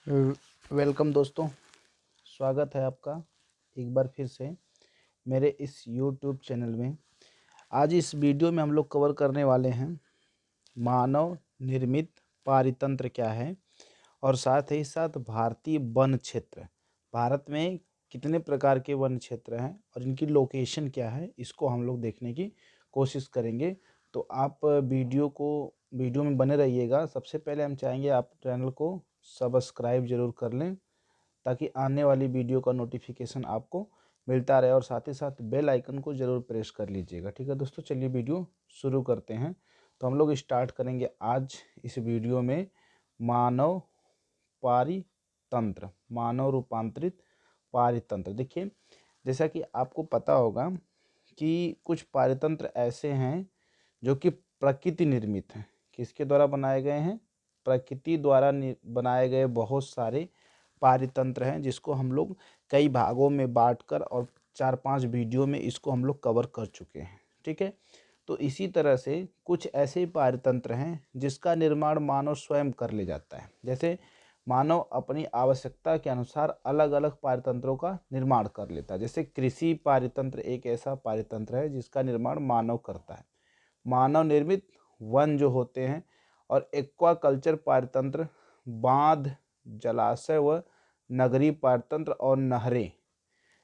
Welcome दोस्तों। स्वागत है आपका एक बार फिर से मेरे इस YouTube चैनल में। आज इस वीडियो में हम लोग कवर करने वाले हैं मानव निर्मित पारितंत्र क्या है और साथ ही साथ भारतीय वन क्षेत्र। भारत में कितने प्रकार के वन क्षेत्र हैं और इनकी लोकेशन क्या है, इसको हम लोग देखने की कोशिश करेंगे। तो आप वीडियो में बने रहिएगा। सबसे पहले हम चाहेंगे आप चैनल को सब्सक्राइब जरूर कर लें ताकि आने वाली वीडियो का नोटिफिकेशन आपको मिलता रहे और साथ ही साथ बेल आइकन को ज़रूर प्रेस कर लीजिएगा। ठीक है दोस्तों, चलिए वीडियो शुरू करते हैं। तो हम लोग स्टार्ट करेंगे आज इस वीडियो में मानव पारितंत्र, मानव रूपांतरित पारितंत्र। देखिए, जैसा कि आपको पता होगा कि कुछ पारितंत्र ऐसे हैं जो कि प्रकृति निर्मित हैं। किसके द्वारा बनाए गए हैं? प्रकृति द्वारा बनाए गए बहुत सारे पारितंत्र हैं जिसको हम लोग कई भागों में बांटकर और 4-5 वीडियो में इसको हम लोग कवर कर चुके हैं। ठीक है, तो इसी तरह से कुछ ऐसे पारितंत्र हैं जिसका निर्माण मानव स्वयं कर ले जाता है। जैसे मानव अपनी आवश्यकता के अनुसार अलग अलग पारितंत्रों का निर्माण कर लेता है। जैसे कृषि पारितंत्र एक ऐसा पारितंत्र है जिसका निर्माण मानव करता है। मानव निर्मित वन जो होते हैं और एक्वाकल्चर पारितंत्र, बांध, जलाशय व नगरीय पारितंत्र और नहरें,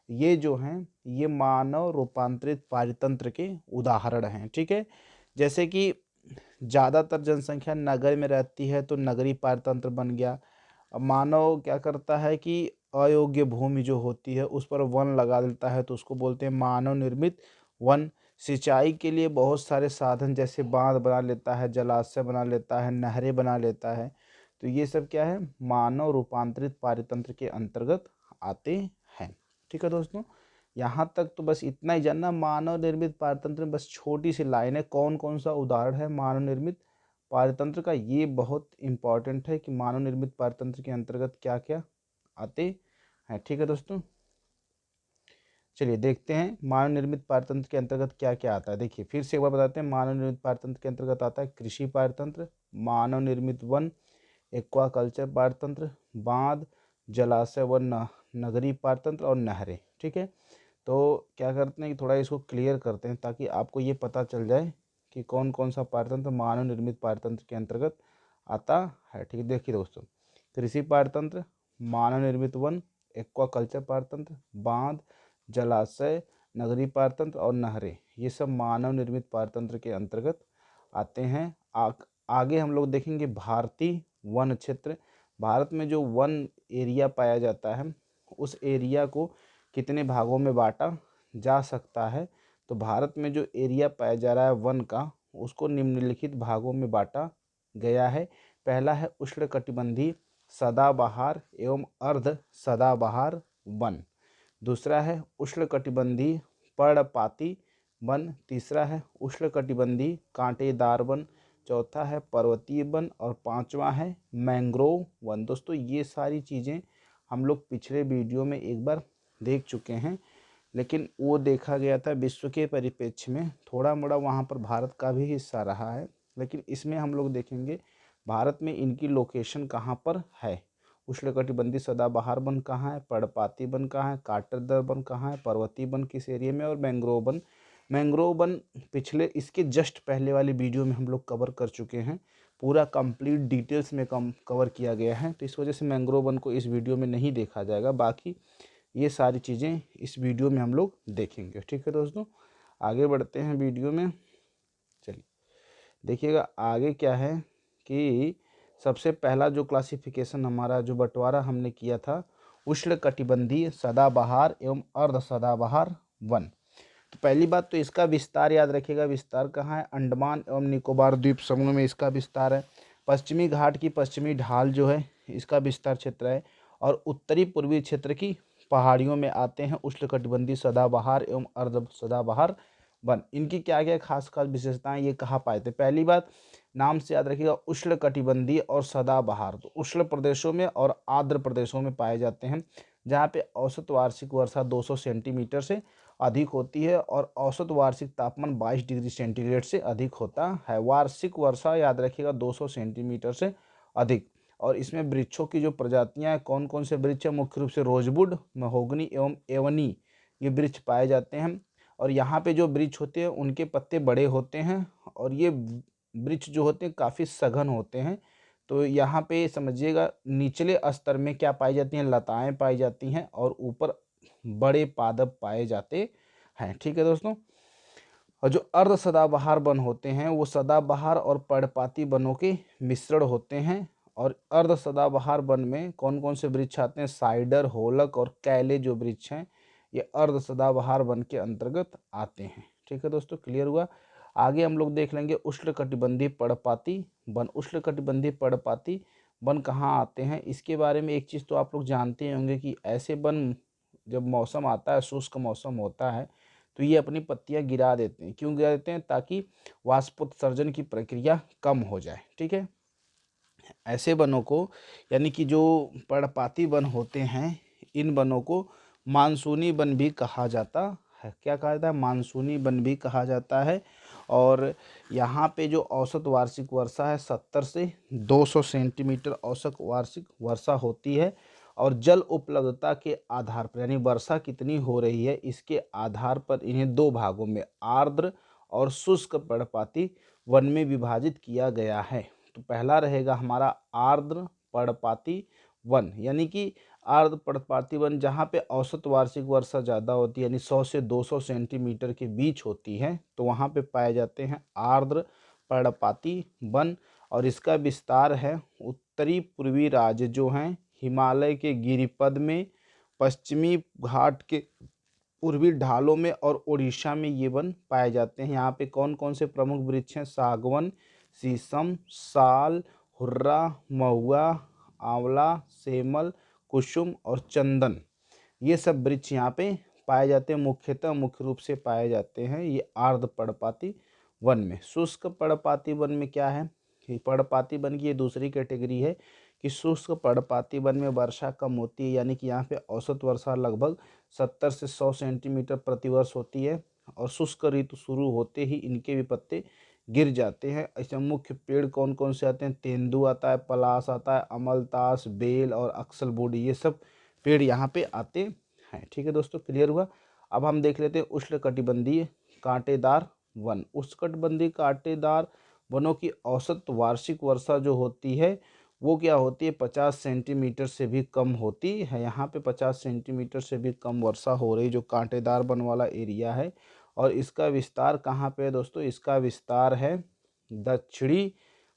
ये जो हैं ये मानव रूपांतरित पारितंत्र के उदाहरण हैं। ठीक है, जैसे कि ज़्यादातर जनसंख्या नगर में रहती है तो नगरीय पारितंत्र बन गया। अब मानव क्या करता है कि अयोग्य भूमि जो होती है उस पर वन लगा देता है तो उसको बोलते हैं मानव निर्मित वन। सिंचाई के लिए बहुत सारे साधन जैसे बांध बना लेता है, जलाशय बना लेता है, नहरें बना लेता है। तो ये सब क्या है? मानव रूपांतरित पारितंत्र के अंतर्गत आते हैं। ठीक है दोस्तों, यहाँ तक तो बस इतना ही जानना। मानव निर्मित पारितंत्र में बस छोटी सी लाइन है, कौन कौन सा उदाहरण है मानव निर्मित पारितंत्र का, ये बहुत इंपॉर्टेंट है कि मानव निर्मित पारितंत्र के अंतर्गत क्या क्या आते हैं। ठीक है दोस्तों, चलिए देखते हैं मानव निर्मित पारितंत्र के अंतर्गत क्या क्या आता है। देखिए फिर से एक बार बताते हैं, मानव निर्मित पारितंत्र के अंतर्गत आता है कृषि पारितंत्र, मानव निर्मित वन, एक्वाकल्चर पारितंत्र, बांध, जलाशय व नगरीय पारितंत्र और नहरें। ठीक है, तो क्या करते हैं कि थोड़ा इसको क्लियर करते हैं ताकि आपको ये पता चल जाए कि कौन कौन सा पारितंत्र मानव निर्मित पारितंत्र के अंतर्गत आता है। ठीक है, देखिए दोस्तों, कृषि पारितंत्र, मानव निर्मित वन, एक्वाकल्चर पारितंत्र, बांध, जलाशय, नगरीय पारितंत्र और नहरें, ये सब मानव निर्मित पारितंत्र के अंतर्गत आते हैं। आगे हम लोग देखेंगे भारतीय वन क्षेत्र। भारत में जो वन एरिया पाया जाता है उस एरिया को कितने भागों में बांटा जा सकता है। तो भारत में जो एरिया पाया जा रहा है वन का, उसको निम्नलिखित भागों में बांटा गया है। पहला है उष्णकटिबंधीय सदाबहार एवं अर्ध सदाबहार वन। दूसरा है उष्णकटिबंधीय पर्णपाती वन। तीसरा है उष्णकटिबंधीय कांटेदार वन। चौथा है पर्वतीय वन और पांचवा है मैंग्रोव वन। दोस्तों ये सारी चीज़ें हम लोग पिछले वीडियो में एक बार देख चुके हैं, लेकिन वो देखा गया था विश्व के परिप्रेक्ष्य में, थोड़ा मोड़ा वहाँ पर भारत का भी हिस्सा रहा है। लेकिन इसमें हम लोग देखेंगे भारत में इनकी लोकेशन कहाँ पर है। उष्णकटिबंधीय सदाबहार वन कहाँ है, पर्णपाती वन कहाँ है, कांटेदार वन कहाँ है, पर्वतीय वन किस एरिया में, और मैंग्रोव वन। मैंग्रोव वन पिछले इसके जस्ट पहले वाली वीडियो में हम लोग कवर कर चुके हैं, पूरा कंप्लीट डिटेल्स में कवर किया गया है। तो इस वजह से मैंग्रोव वन को इस वीडियो में नहीं देखा जाएगा, बाकी ये सारी चीज़ें इस वीडियो में हम लोग देखेंगे। ठीक है दोस्तों, आगे बढ़ते हैं वीडियो में। चलिए देखिएगा आगे क्या है कि सबसे पहला जो क्लासिफिकेशन हमारा जो बंटवारा हमने किया था, उष्णकटिबंधीय सदाबहार एवं अर्ध सदाबहार वन। तो पहली बात तो इसका विस्तार याद रखिएगा। विस्तार कहाँ है? अंडमान एवं निकोबार द्वीप समूह में इसका विस्तार है। पश्चिमी घाट की पश्चिमी ढाल जो है इसका विस्तार क्षेत्र है, और उत्तरी पूर्वी क्षेत्र की पहाड़ियों में आते हैं उष्णकटिबंधीय सदाबहार एवं अर्ध सदाबहार वन। इनकी क्या क्या खास खास विशेषताएं ये कहाँ पाए थे? पहली बात, नाम से याद रखिएगा, उष्णकटिबंधीय और सदाबहार। तो उष्ण प्रदेशों में और आर्द्र प्रदेशों में पाए जाते हैं, जहाँ पे औसत वार्षिक वर्षा 200 सेंटीमीटर से अधिक होती है और औसत वार्षिक तापमान 22 डिग्री सेंटीग्रेड से अधिक होता है। वार्षिक वर्षा याद रखिएगा 200 सेंटीमीटर से अधिक, और इसमें वृक्षों की जो प्रजातियां हैं, कौन कौन से वृक्ष हैं, मुख्य रूप से रोजवुड, महोगनी एवं एवनी ये वृक्ष पाए जाते हैं। और यहाँ पे जो वृक्ष होते हैं उनके पत्ते बड़े होते हैं और ये वृक्ष जो होते हैं काफ़ी सघन होते हैं। तो यहाँ पे समझिएगा निचले स्तर में क्या पाई जाती हैं, लताएं पाई जाती हैं और ऊपर बड़े पादप पाए जाते हैं। ठीक है दोस्तों। और जो अर्ध सदाबहार वन होते हैं वो सदाबहार और पर्णपाती वनों के मिश्रण होते हैं। और अर्ध सदाबहार वन में कौन कौन से वृक्ष आते हैं, साइडर, होलक और कैले जो वृक्ष हैं ये अर्ध सदाबहार वन के अंतर्गत आते हैं। ठीक है दोस्तों, क्लियर हुआ। आगे हम लोग देख लेंगे उष्णकटिबंधीय पर्णपाती वन। उष्णकटिबंधीय पर्णपाती वन कहाँ आते हैं, इसके बारे में एक चीज़ तो आप लोग जानते ही होंगे कि ऐसे वन जब मौसम आता है, शुष्क मौसम होता है, तो ये अपनी पत्तियां गिरा देते हैं। क्यों गिरा देते हैं, ताकि वाष्पोत्सर्जन की प्रक्रिया कम हो जाए। ठीक है, ऐसे वनों को यानी कि जो पर्णपाती वन होते हैं इन वनों को मानसूनी वन भी कहा जाता है। क्या कहा जाता है, मानसूनी वन भी कहा जाता है। और यहाँ पे जो औसत वार्षिक वर्षा है 70 से 200 सेंटीमीटर औसत वार्षिक वर्षा होती है। और जल उपलब्धता के आधार पर यानी वर्षा कितनी हो रही है इसके आधार पर इन्हें दो भागों में आर्द्र और शुष्क पर्णपाती वन में विभाजित किया गया है। तो पहला रहेगा हमारा आर्द्र पर्णपाती वन, यानी कि आर्द्र पर्णपाती वन जहाँ पे औसत वार्षिक वर्षा ज़्यादा होती है यानी 100 से 200 सेंटीमीटर के बीच होती है, तो वहाँ पे पाए जाते हैं आर्द्र पर्णपाती वन। और इसका विस्तार है उत्तरी पूर्वी राज्य जो हैं, हिमालय के गिरिपद में, पश्चिमी घाट के पूर्वी ढालों में और उड़ीसा में ये वन पाए जाते हैं। यहाँ पे कौन कौन से प्रमुख वृक्ष हैं, सागवन, शीशम, साल, हुर्रा, महुआ, आंवला, सेमल, कुसुम और चंदन, ये सब वृक्ष यहाँ पे पाए जाते हैं। मुख्य रूप से पाए जाते हैं ये आर्द्र पर्णपाती वन में। शुष्क पर्णपाती वन में क्या है, पर्णपाती वन की ये दूसरी कैटेगरी है कि शुष्क पर्णपाती वन में वर्षा कम होती है, यानी कि यहाँ पे औसत वर्षा लगभग 70 से 100 सेंटीमीटर प्रतिवर्ष होती है। और शुष्क ऋतु शुरू होते ही इनके भी पत्ते गिर जाते हैं। इसमें मुख्य पेड़ कौन कौन से आते हैं, तेंदू आता है, पलास आता है, अमलतास, बेल और अक्सलबुडी, ये सब पेड़ यहाँ पे आते हैं। ठीक है दोस्तों, क्लियर हुआ। अब हम देख लेते हैं उष्णकटिबंधीय कांटेदार वन। उष्णकटिबंधीय कांटेदार वनों की औसत वार्षिक वर्षा जो होती है वो क्या होती है, 50 सेंटीमीटर से भी कम होती है। यहाँ पे 50 सेंटीमीटर से भी कम वर्षा हो रही जो कांटेदार वन वाला एरिया है। और इसका विस्तार कहाँ पे है दोस्तों, इसका विस्तार है दक्षिणी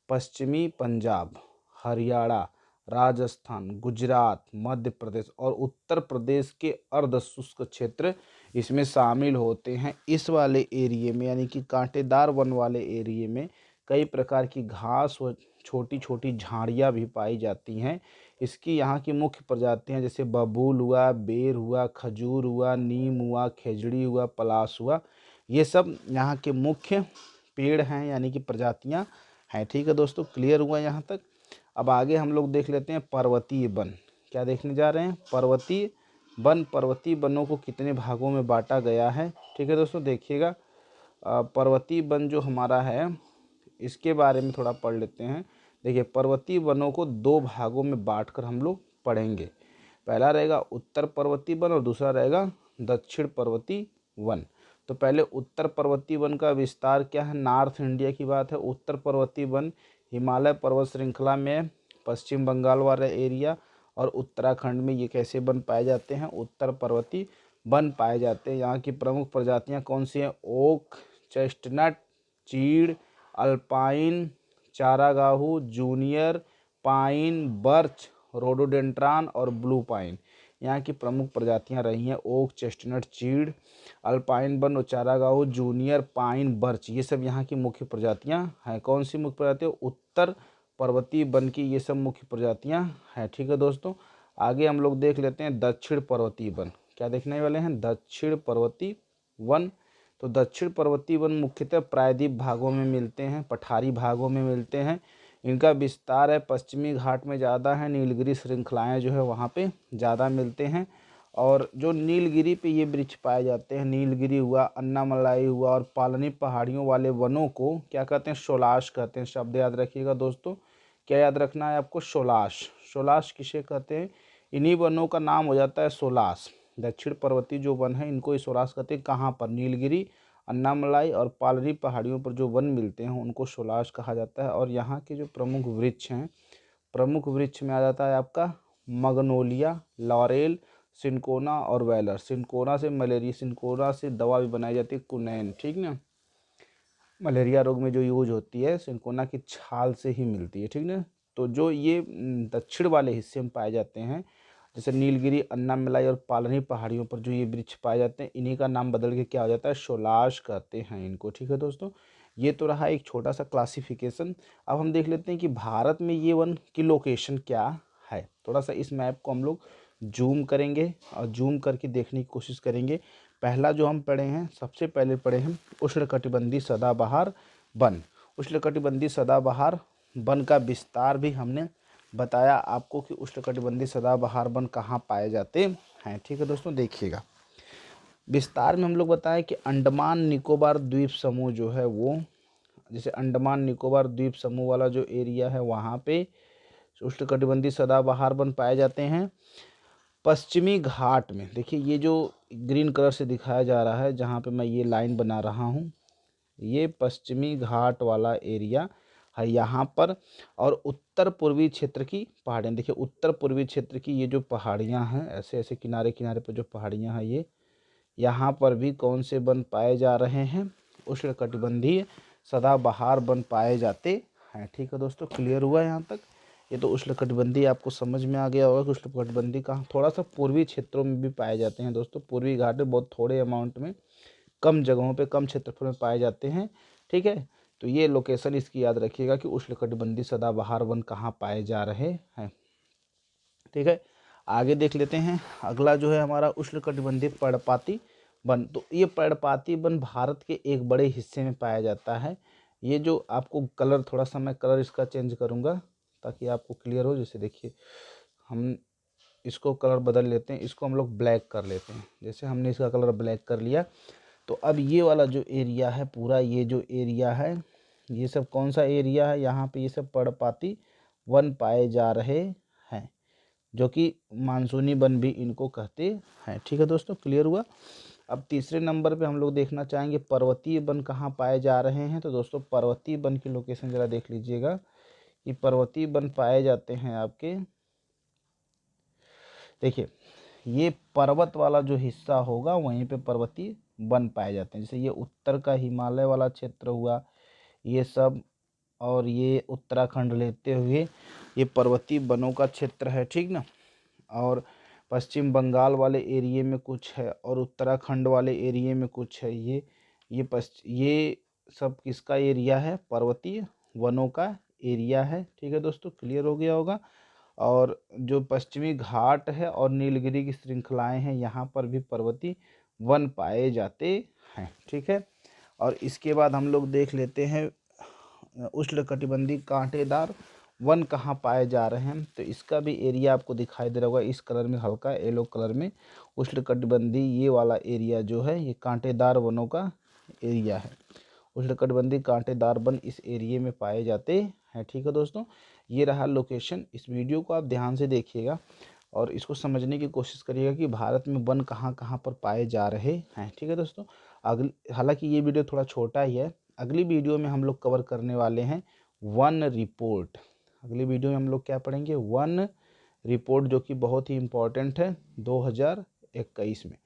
पश्चिमी पंजाब, हरियाणा, राजस्थान, गुजरात, मध्य प्रदेश और उत्तर प्रदेश के अर्ध शुष्क क्षेत्र इसमें शामिल होते हैं। इस वाले एरिए में यानी कि कांटेदार वन वाले एरिए में कई प्रकार की घास और छोटी छोटी झाड़ियाँ भी पाई जाती हैं। इसकी यहाँ की मुख्य प्रजातियाँ जैसे बबूल हुआ, बेर हुआ, खजूर हुआ, नीम हुआ, खेजड़ी हुआ, पलास हुआ, ये सब यहाँ के मुख्य पेड़ हैं यानी कि प्रजातियाँ हैं। ठीक है दोस्तों, क्लियर हुआ यहाँ तक। अब आगे हम लोग देख लेते हैं पर्वतीय वन। क्या देखने जा रहे हैं, पर्वतीय वन। पर्वतीय वनों को कितने भागों में बांटा गया है। ठीक है दोस्तों, देखिएगा पर्वतीय वन जो हमारा है इसके बारे में थोड़ा पढ़ लेते हैं। देखिए, पर्वतीय वनों को दो भागों में बांटकर हम लोग पढ़ेंगे। पहला रहेगा उत्तर पर्वतीय वन और दूसरा रहेगा दक्षिण पर्वतीय वन। तो पहले उत्तर पर्वतीय वन का विस्तार क्या है, नॉर्थ इंडिया की बात है। उत्तर पर्वतीय वन हिमालय पर्वत श्रृंखला में पश्चिम बंगाल वाला एरिया और उत्तराखंड में ये कैसे वन पाए जाते हैं, उत्तर पर्वतीय वन पाए जाते हैं। यहाँ की प्रमुख प्रजातियाँ कौन सी हैं, ओक, चेस्टनट, चीड़, अल्पाइन, चारागाहू, जूनियर पाइन, बर्च, रोडोडेंड्रॉन और ब्लू पाइन यहाँ की प्रमुख प्रजातियाँ रही हैं। ओक, चेस्टनट, चीड़, अल्पाइन वन और चारागाहू, जूनियर पाइन, बर्च, ये सब यहाँ की मुख्य प्रजातियाँ हैं। कौन सी मुख्य प्रजातियाँ, उत्तर पर्वतीय वन की ये सब मुख्य प्रजातियाँ हैं। ठीक है दोस्तों, आगे हम लोग देख लेते हैं दक्षिण पर्वतीय वन। क्या देखने वाले हैं, दक्षिण पर्वतीय वन। तो दक्षिण पर्वतीय वन मुख्यतः प्रायद्वीप भागों में मिलते हैं, पठारी भागों में मिलते हैं। इनका विस्तार है पश्चिमी घाट में ज़्यादा है, नीलगिरी श्रृंखलाएँ जो है वहाँ पे ज़्यादा मिलते हैं। और जो नीलगिरी पे ये वृक्ष पाए जाते हैं, नीलगिरी हुआ, अन्नामलाई हुआ और पालनी पहाड़ियों वाले वनों को क्या कहते हैं, शोलाश कहते हैं। शब्द याद रखिएगा दोस्तों, क्या याद रखना है आपको? सोलाश। सोलाश किसे कहते हैं? इन्हीं वनों का नाम हो जाता है सोलास। दक्षिण पर्वतीय जो वन है इनको सोलास कहते हैं। कहाँ पर? नीलगिरी, अन्नामलाई और पालरी पहाड़ियों पर जो वन मिलते हैं उनको सोलास कहा जाता है। और यहाँ के जो प्रमुख वृक्ष हैं, प्रमुख वृक्ष में आ जाता है आपका मगनोलिया, लॉरेल, सिनकोना और वेलर। सिनकोना से मलेरिया, सिनकोना से दवा भी बनाई जाती है कुनैन, ठीक ना, मलेरिया रोग में जो यूज होती है सिनकोना की छाल से ही मिलती है, ठीक ना। तो जो ये दक्षिण वाले हिस्से में पाए जाते हैं, जैसे नीलगिरी, अन्नामलाई और पालनी पहाड़ियों पर जो ये वृक्ष पाए जाते हैं, इन्हीं का नाम बदल के क्या हो जाता है? सोलाश कहते हैं इनको, ठीक है दोस्तों। ये तो रहा एक छोटा सा क्लासिफिकेशन। अब हम देख लेते हैं कि भारत में ये वन की लोकेशन क्या है। थोड़ा सा इस मैप को हम लोग जूम करेंगे और जूम करके देखने की कोशिश करेंगे। पहला जो हम पढ़े हैं, सबसे पहले पढ़े हैं उष्णकटिबंधीय सदाबहार वन। उष्णकटिबंधीय सदाबहार वन का विस्तार भी हमने बताया आपको कि उष्णकटिबंधीय सदाबहार वन कहाँ पाए जाते हैं, ठीक है दोस्तों। देखिएगा विस्तार में हम लोग बताएं कि अंडमान निकोबार द्वीप समूह जो है वो, जैसे अंडमान निकोबार द्वीप समूह वाला जो एरिया है वहाँ पे उष्णकटिबंधीय सदाबहार वन पाए जाते हैं। पश्चिमी घाट में, देखिए ये जो ग्रीन कलर से दिखाया जा रहा है जहाँ पे मैं ये लाइन बना रहा हूँ, ये पश्चिमी घाट वाला एरिया है यहाँ पर। और उत्तर पूर्वी क्षेत्र की पहाड़ियाँ, देखिए उत्तर पूर्वी क्षेत्र की ये जो पहाड़ियाँ हैं, ऐसे ऐसे किनारे किनारे पर जो पहाड़ियाँ हैं, ये यहाँ पर भी कौन से वन पाए जा रहे हैं? उष्णकटिबंधीय सदाबहार वन पाए जाते हैं, ठीक है दोस्तों। क्लियर हुआ यहाँ तक? ये तो उष्णकटिबंधीय आपको समझ में आ गया होगा कि उष्णकटिबंधीय कहाँ, थोड़ा सा पूर्वी क्षेत्रों में भी पाए जाते हैं दोस्तों। पूर्वी घाट में बहुत थोड़े अमाउंट में, कम जगहों पे, कम क्षेत्रफल में पाए जाते हैं, ठीक है। तो ये लोकेशन इसकी याद रखिएगा कि उष्णकटिबंधीय सदाबहार वन कहाँ पाए जा रहे हैं, ठीक है। आगे देख लेते हैं। अगला जो है हमारा उष्णकटिबंधीय पर्णपाती वन। तो ये पर्णपाती वन भारत के एक बड़े हिस्से में पाया जाता है। ये जो आपको कलर, थोड़ा सा मैं कलर इसका चेंज करूँगा ताकि आपको क्लियर हो। जैसे देखिए हम इसको कलर बदल लेते हैं, इसको हम लोग ब्लैक कर लेते हैं। जैसे हमने इसका कलर ब्लैक कर लिया तो अब ये वाला जो एरिया है पूरा, ये जो एरिया है, ये सब कौन सा एरिया है? यहाँ पे ये सब पर्णपाती वन पाए जा रहे हैं, जो कि मानसूनी वन भी इनको कहते हैं, ठीक है दोस्तों। क्लियर हुआ? अब तीसरे नंबर पे हम लोग देखना चाहेंगे पर्वतीय वन कहाँ पाए जा रहे हैं। तो दोस्तों पर्वतीय वन की लोकेशन ज़रा देख लीजिएगा कि पर्वतीय वन पाए जाते हैं आपके, देखिए ये पर्वत वाला जो हिस्सा होगा वहीं पे पर्वतीय वन पाए जाते हैं। जैसे ये उत्तर का हिमालय वाला क्षेत्र हुआ ये सब, और ये उत्तराखंड लेते हुए ये पर्वतीय वनों का क्षेत्र है, ठीक ना। और पश्चिम बंगाल वाले एरिए में कुछ है और उत्तराखंड वाले एरिए में कुछ है। ये सब किसका एरिया है? पर्वतीय वनों का एरिया है, ठीक है दोस्तों। क्लियर हो गया होगा। और जो पश्चिमी घाट है और नीलगिरी की श्रृंखलाएं हैं यहाँ पर भी पर्वतीय वन पाए जाते हैं, ठीक है। और इसके बाद हम लोग देख लेते हैं उष्णकटिबंधीय कांटेदार वन कहाँ पाए जा रहे हैं। तो इसका भी एरिया आपको दिखाई दे रहा होगा इस कलर में, हल्का येलो कलर में। उष्णकटिबंधीय ये वाला एरिया जो है ये कांटेदार वनों का एरिया है। उष्णकटिबंधीय कांटेदार वन इस एरिया में पाए जाते हैं, ठीक है दोस्तों। ये रहा लोकेशन। इस वीडियो को आप ध्यान से देखिएगा और इसको समझने की कोशिश करिएगा कि भारत में वन कहाँ कहाँ पर पाए जा रहे हैं, ठीक है दोस्तों। हालांकि ये वीडियो थोड़ा छोटा ही है। अगली वीडियो में हम लोग कवर करने वाले हैं वन रिपोर्ट। अगली वीडियो में हम लोग क्या पढ़ेंगे? वन रिपोर्ट, जो कि बहुत ही इम्पोर्टेंट है 2021 में।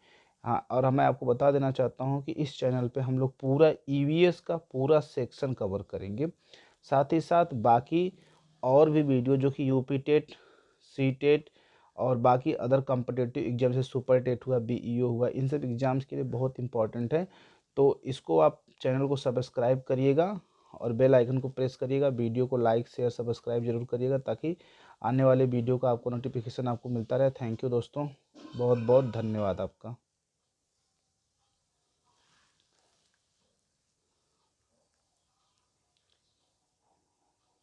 हाँ, और मैं आपको बता देना चाहता हूँ कि इस चैनल पे हम लोग पूरा ईवीएस का पूरा सेक्शन कवर करेंगे। साथ ही साथ बाकी और भी वीडियो जो कि यूपी टेट, सी टेट और बाकी अदर कॉम्पिटिटिव एग्जाम से सुपर टेट हुआ, बीईओ हुआ, इन सब एग्ज़ाम्स के लिए बहुत इंपॉर्टेंट है। तो इसको आप चैनल को सब्सक्राइब करिएगा और बेल आइकन को प्रेस करिएगा। वीडियो को लाइक शेयर सब्सक्राइब जरूर करिएगा ताकि आने वाले वीडियो का आपको नोटिफिकेशन आपको मिलता रहे। थैंक यू दोस्तों, बहुत बहुत धन्यवाद आपका।